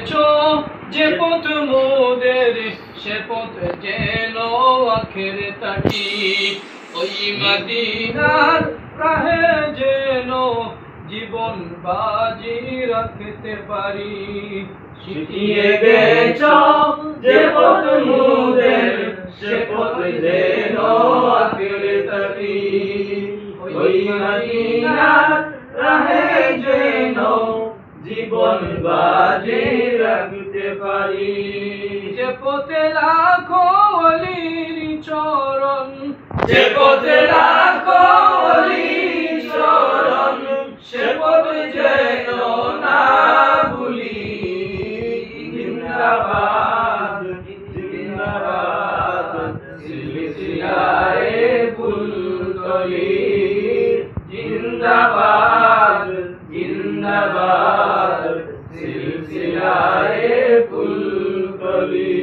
গেছো যে পথ মোদের সে পথ যেন আখের তাকি ওই মদিনার রাহে যেন জীবন বাজি রাখতে পারি শিখিয়ে গেছো যে পথ মোদের সে পথ যেন আখের তাকি ওই মদিনার রাহে যেন জীবন বাজি রাখতে পারি যে পথে লাখো ওলির চরণ যে পথে লাখো ওলির চরণ সে পথ যেন না ভুলি জিন্দাবাদ জিন্দাবাদ সিলসিলায়ে ফুলতলি জিন্দাবাদ জিন্দাবাদ সিলসিলায়ে ফুলতলি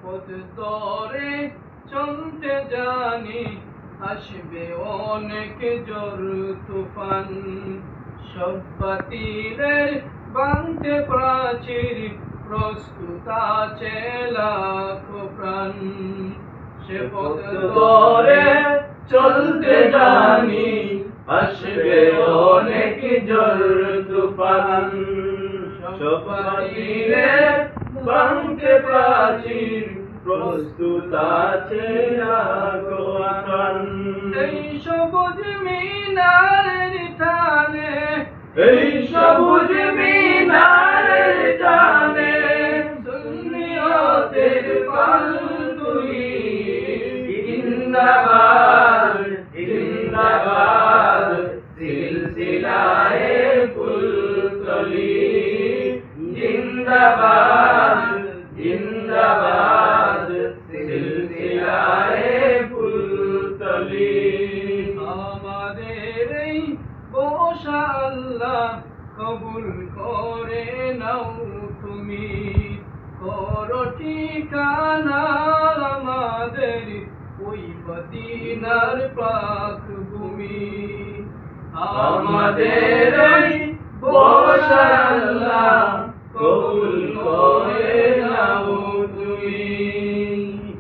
পথ ধরে চলতে জানি আসবে অনেক ঝড় তুফান সব বাতিলের ভাঙতে প্রাচীর প্রস্তুত আছে লাখো প্রাণ সে পথ ধরে চলতে জানি আসবে অনেক ঝড় তুফান সব বাতিলের ভাঙতে প্রাচীর প্রস্তুত আছে লাখো প্রাণ এই সবুজ মিনারের টানে এই সবুজ মিনারের টানে সুন্নিয়তের পালতুলি জিন্দাবাদ জিন্দাবাদ সিলসিলায়ে ফুলতলি জিন্দাবাদ জিন্দাবাদ সিলসিলায়ে ফুলতলি আমাদের এই বসা আল্লাহ কবুল করে নাও তুমি করো ঠিকানা আমাদের ওই মদিনার পাক ভূমি আমাদের এই বসা আল্লাহ কবুল করে নাও তুমি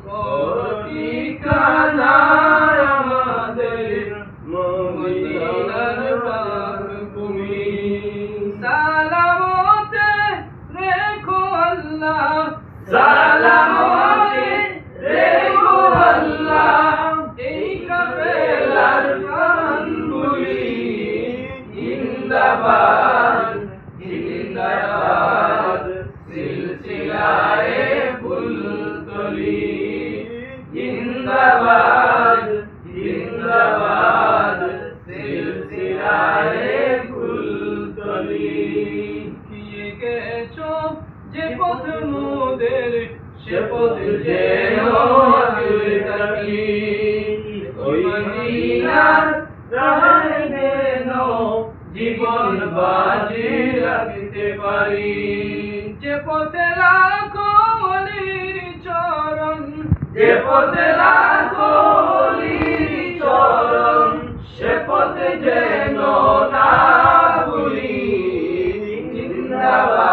করো ঠিকানা আমাদের মদিনার পাক ভূমি সালামতে রেখো আল্লাহ সালামতে রেখো আল্লাহ এই কাফেলার প্রাণগুলি জিন্দাবাদ জিন্দাবাদ সিলসিলায়ে ফুলতলি জিন্দাবাদ জিন্দাবাদ সিলসিলায়ে ফুলতলি শিখিয়ে গেছো যে পথ মোদের সে পথ যেন আখের তাকি ওই মদিনার রাহে যেন জীবন বাজি রাখতে পারি যে পথে লাখো ওলির চরণ যে পথে লাখো ওলির চরণ সে পথ যেন না ভুলি জিন্দাবাদ